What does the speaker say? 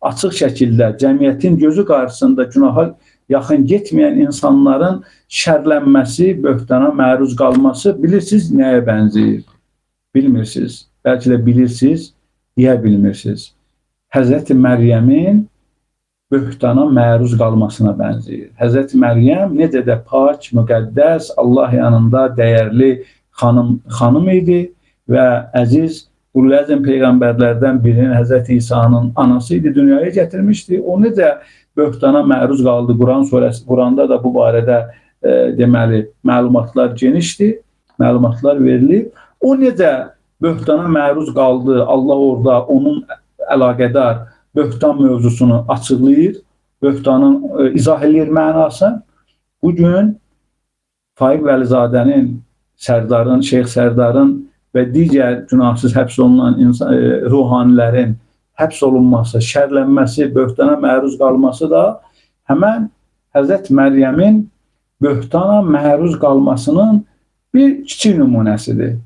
açıq şəkildə cəmiyyətin gözü qarşısında günaha yaxın getməyən insanların şərlənməsi, böhtana məruz qalması bilirsiniz nəyə bənzəyir? Bilmirsiniz. Bəlkə də bilirsiniz, deyə bilmirsiniz. Həzrəti Məryəmin böhtana məruz qalmasına bənzəyir. Həzrəti Məryəm necə də pak, müqəddəs, Allah yanında dəyərli xanım idi və əziz Ulul-Əzm peyğəmbərlərdən birinin Həzrəti İsa'nın anası idi, dünyaya gətirmişdi. O necə böhtana məruz qaldı? Quranda da bu barədə deməli məlumatlar genişdir, məlumatlar verilib. O necə böhtana məruz qaldı? Allah orada onun əlaqədar böhtan mövzusunu açıqlayır, böhtanın izah edir mənasını. Bugün Faiq Vəlizadənin, Sərdarın, Şeyx Sərdarın və digər günahsız həbs olunan ruhanilərin həbs olunması, şərlənməsi, böhtana məruz qalması da həmən Həzrət Məryəmin böhtana məruz qalmasının bir kiçik nümunəsidir.